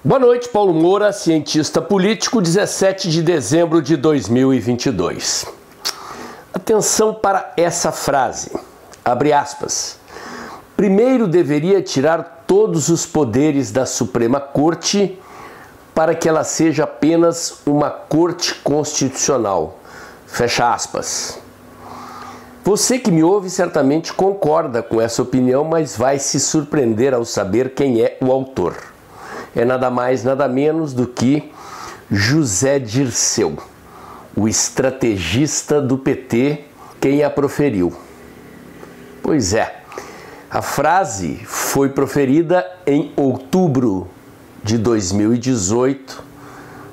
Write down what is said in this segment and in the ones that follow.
Boa noite, Paulo Moura, cientista político, 17 de dezembro de 2022. Atenção para essa frase, abre aspas. Primeiro deveria tirar todos os poderes da Suprema Corte para que ela seja apenas uma corte constitucional. Fecha aspas. Você que me ouve certamente concorda com essa opinião, mas vai se surpreender ao saber quem é o autor. É nada mais, nada menos do que José Dirceu, o estrategista do PT, quem a proferiu. Pois é, a frase foi proferida em outubro de 2018,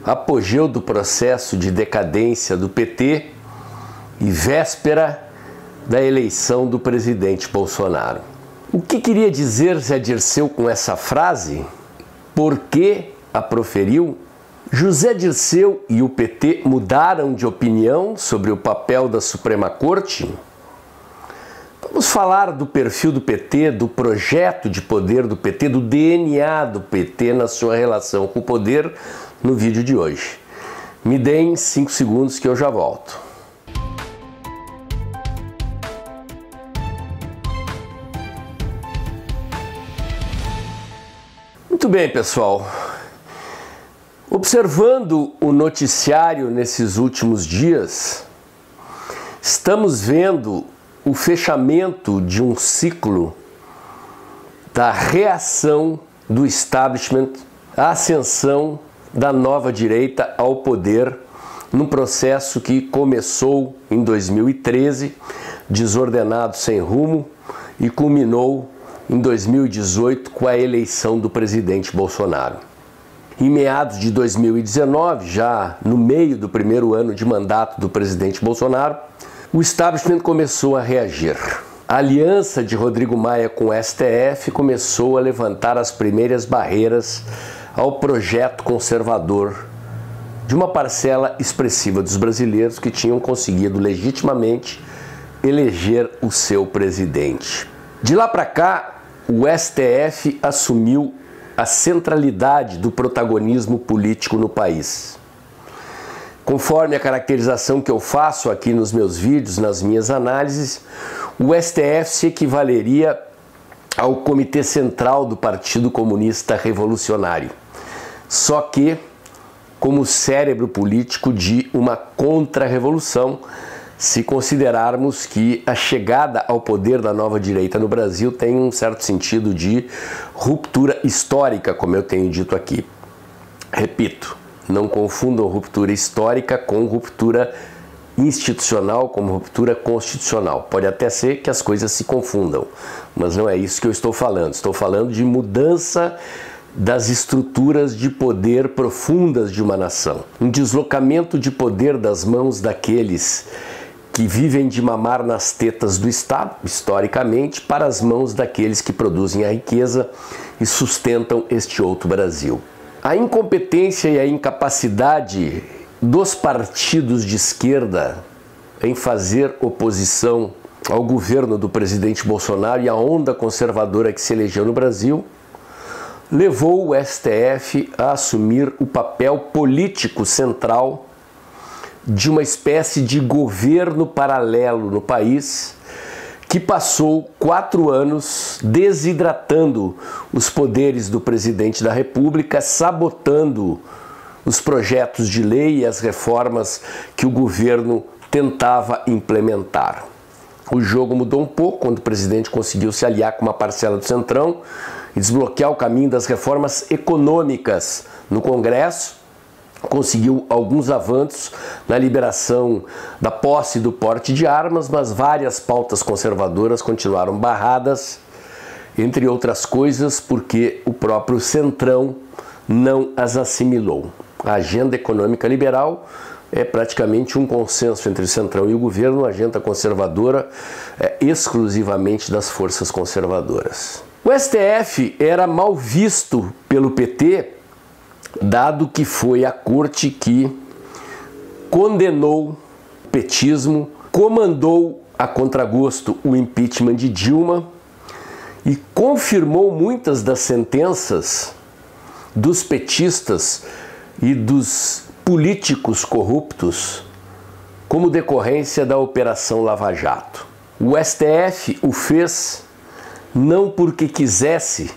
apogeu do processo de decadência do PT e véspera da eleição do presidente Bolsonaro. O que queria dizer Zé Dirceu com essa frase? Por que a proferiu? José Dirceu e o PT mudaram de opinião sobre o papel da Suprema Corte? Vamos falar do perfil do PT, do projeto de poder do PT, do DNA do PT na sua relação com o poder no vídeo de hoje. Me deem 5 segundos que eu já volto. Muito bem, pessoal. Observando o noticiário nesses últimos dias, estamos vendo o fechamento de um ciclo da reação do establishment à ascensão da nova direita ao poder, num processo que começou em 2013, desordenado, sem rumo, e culminou em 2018 com a eleição do presidente Bolsonaro. Em meados de 2019, já no meio do primeiro ano de mandato do presidente Bolsonaro, o establishment começou a reagir. A aliança de Rodrigo Maia com o STF começou a levantar as primeiras barreiras ao projeto conservador de uma parcela expressiva dos brasileiros que tinham conseguido legitimamente eleger o seu presidente. De lá para cá, o STF assumiu a centralidade do protagonismo político no país. Conforme a caracterização que eu faço aqui nos meus vídeos, nas minhas análises, o STF se equivaleria ao Comitê Central do Partido Comunista Revolucionário, só que como cérebro político de uma contra-revolução, se considerarmos que a chegada ao poder da nova direita no Brasil tem um certo sentido de ruptura histórica, como eu tenho dito aqui. Repito, não confundam ruptura histórica com ruptura institucional, como ruptura constitucional. Pode até ser que as coisas se confundam, mas não é isso que eu estou falando. Estou falando de mudança das estruturas de poder profundas de uma nação. Um deslocamento de poder das mãos daqueles que vivem de mamar nas tetas do Estado, historicamente, para as mãos daqueles que produzem a riqueza e sustentam este outro Brasil. A incompetência e a incapacidade dos partidos de esquerda em fazer oposição ao governo do presidente Bolsonaro e à onda conservadora que se elegeu no Brasil levou o STF a assumir o papel político central de uma espécie de governo paralelo no país que passou 4 anos desidratando os poderes do presidente da República, sabotando os projetos de lei e as reformas que o governo tentava implementar. O jogo mudou um pouco quando o presidente conseguiu se aliar com uma parcela do Centrão e desbloquear o caminho das reformas econômicas no Congresso. Conseguiu alguns avanços na liberação da posse do porte de armas, mas várias pautas conservadoras continuaram barradas, entre outras coisas porque o próprio Centrão não as assimilou. A agenda econômica liberal é praticamente um consenso entre o Centrão e o governo, a agenda conservadora é exclusivamente das forças conservadoras. O STF era mal visto pelo PT, dado que foi a corte que condenou o petismo, comandou a contragosto o impeachment de Dilma e confirmou muitas das sentenças dos petistas e dos políticos corruptos como decorrência da Operação Lava Jato. O STF o fez não porque quisesse,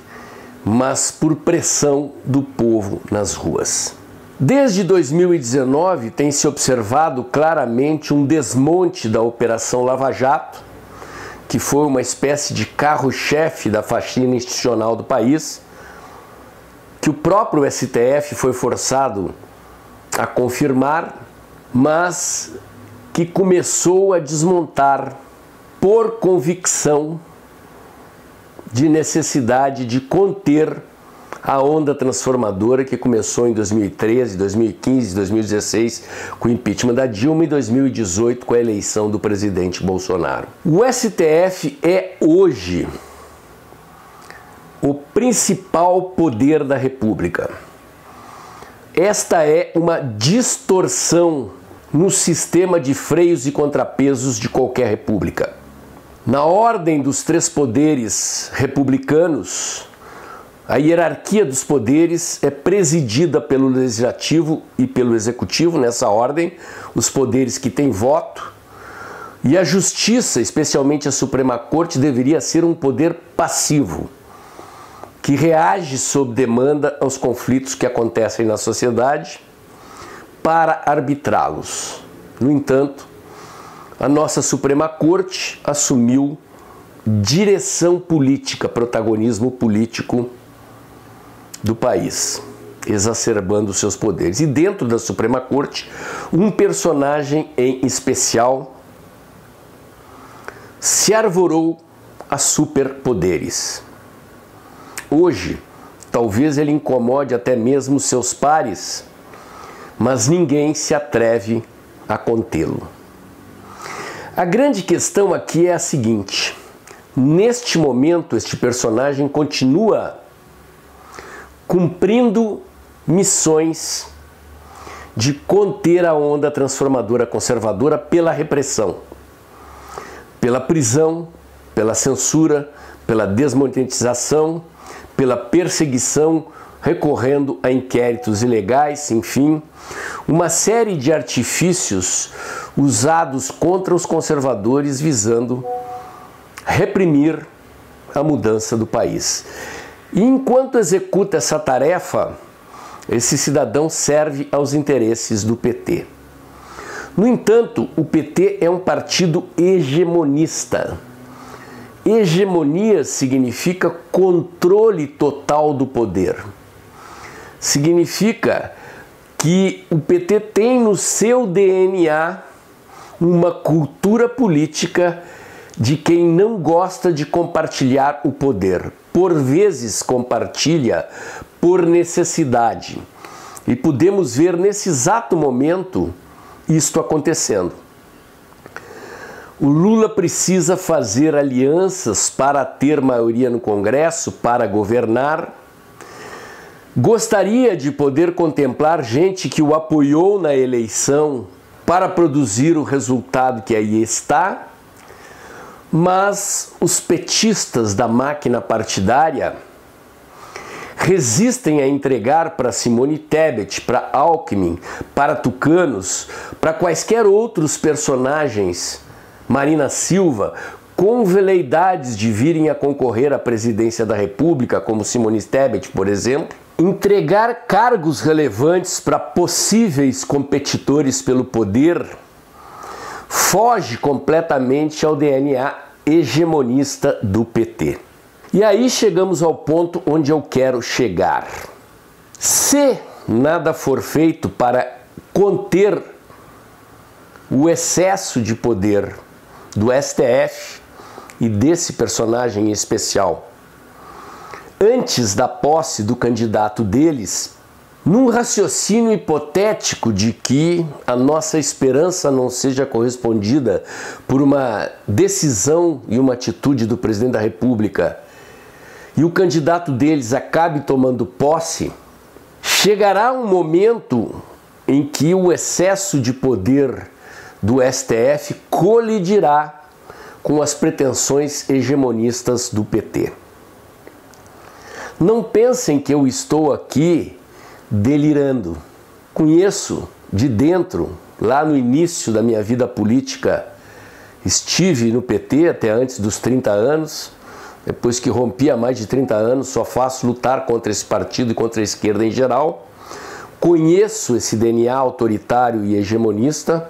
mas por pressão do povo nas ruas. Desde 2019 tem se observado claramente um desmonte da Operação Lava Jato, que foi uma espécie de carro-chefe da faxina institucional do país, que o próprio STF foi forçado a confirmar, mas que começou a desmontar por convicção de necessidade de conter a onda transformadora que começou em 2013, 2015, 2016 com o impeachment da Dilma e 2018 com a eleição do presidente Bolsonaro. O STF é hoje o principal poder da República. Esta é uma distorção no sistema de freios e contrapesos de qualquer república. Na ordem dos três poderes republicanos, a hierarquia dos poderes é presidida pelo Legislativo e pelo Executivo, nessa ordem, os poderes que têm voto, e a Justiça, especialmente a Suprema Corte, deveria ser um poder passivo, que reage sob demanda aos conflitos que acontecem na sociedade para arbitrá-los. No entanto, a nossa Suprema Corte assumiu direção política, protagonismo político do país, exacerbando seus poderes. E dentro da Suprema Corte, um personagem em especial se arvorou a superpoderes. Hoje, talvez ele incomode até mesmo seus pares, mas ninguém se atreve a contê-lo. A grande questão aqui é a seguinte: neste momento, este personagem continua cumprindo missões de conter a onda transformadora conservadora pela repressão, pela prisão, pela censura, pela desmonetização, pela perseguição, recorrendo a inquéritos ilegais, enfim, uma série de artifícios usados contra os conservadores visando reprimir a mudança do país. E enquanto executa essa tarefa, esse cidadão serve aos interesses do PT. No entanto, o PT é um partido hegemonista. Hegemonia significa controle total do poder. Significa que o PT tem no seu DNA uma cultura política de quem não gosta de compartilhar o poder. Por vezes compartilha por necessidade. E podemos ver nesse exato momento isto acontecendo. O Lula precisa fazer alianças para ter maioria no Congresso, para governar. Gostaria de poder contemplar gente que o apoiou na eleição para produzir o resultado que aí está, mas os petistas da máquina partidária resistem a entregar para Simone Tebet, para Alckmin, para tucanos, para quaisquer outros personagens, Marina Silva, com veleidades de virem a concorrer à presidência da República, como Simone Tebet, por exemplo, entregar cargos relevantes para possíveis competidores pelo poder, foge completamente ao DNA hegemonista do PT. E aí chegamos ao ponto onde eu quero chegar. Se nada for feito para conter o excesso de poder do STF e desse personagem em especial, antes da posse do candidato deles, num raciocínio hipotético de que a nossa esperança não seja correspondida por uma decisão e uma atitude do presidente da República e o candidato deles acabe tomando posse, chegará um momento em que o excesso de poder do STF colidirá com as pretensões hegemonistas do PT. Não pensem que eu estou aqui delirando. Conheço de dentro, lá no início da minha vida política, estive no PT até antes dos 30 anos, depois que rompi há mais de 30 anos, só faço lutar contra esse partido e contra a esquerda em geral. Conheço esse DNA autoritário e hegemonista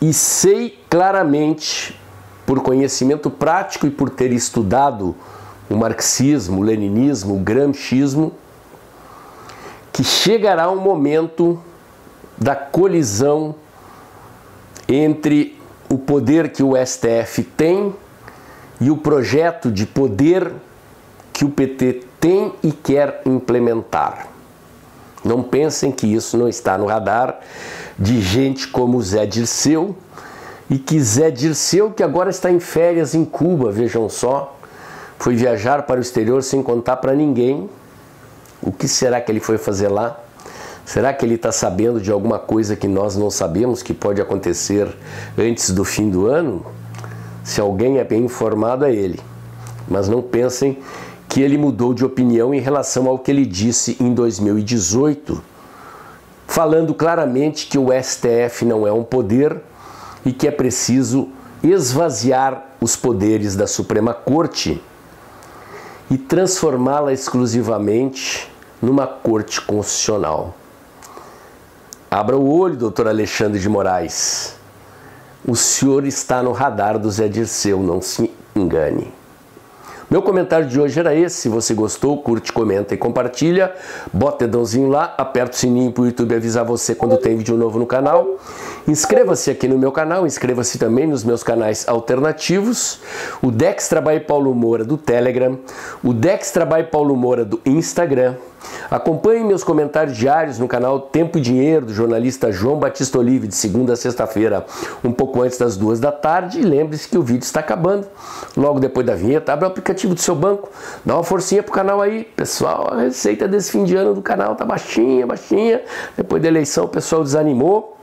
e sei claramente, por conhecimento prático e por ter estudado o marxismo, o leninismo, o gramscismo, que chegará um momento da colisão entre o poder que o STF tem e o projeto de poder que o PT tem e quer implementar. Não pensem que isso não está no radar de gente como Zé Dirceu, e que Zé Dirceu, que agora está em férias em Cuba, vejam só, foi viajar para o exterior sem contar para ninguém. O que será que ele foi fazer lá? Será que ele está sabendo de alguma coisa que nós não sabemos que pode acontecer antes do fim do ano? Se alguém é bem informado, é ele. Mas não pensem que ele mudou de opinião em relação ao que ele disse em 2018, falando claramente que o STF não é um poder e que é preciso esvaziar os poderes da Suprema Corte e transformá-la exclusivamente numa Corte Constitucional. Abra o olho, doutor Alexandre de Moraes. O senhor está no radar do Zé Dirceu, não se engane. Meu comentário de hoje era esse. Se você gostou, curte, comenta e compartilha. Bota o dedãozinho lá, aperta o sininho para o YouTube avisar você quando tem vídeo novo no canal. Inscreva-se aqui no meu canal, inscreva-se também nos meus canais alternativos. O Dextra by Paulo Moura do Telegram, o Dextra by Paulo Moura do Instagram. Acompanhe meus comentários diários no canal Tempo e Dinheiro, do jornalista João Batista Olive, de segunda a sexta-feira, um pouco antes das 2 da tarde. E lembre-se que o vídeo está acabando. Logo depois da vinheta, abre o aplicativo do seu banco, dá uma forcinha pro canal aí. Pessoal, a receita desse fim de ano do canal tá baixinha, baixinha. Depois da eleição o pessoal desanimou.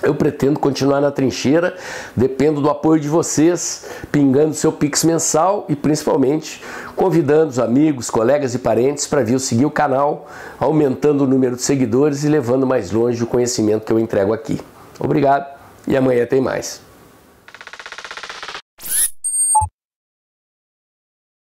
Eu pretendo continuar na trincheira, dependo do apoio de vocês, pingando seu Pix mensal e principalmente convidando os amigos, colegas e parentes para vir seguir o canal, aumentando o número de seguidores e levando mais longe o conhecimento que eu entrego aqui. Obrigado e amanhã tem mais.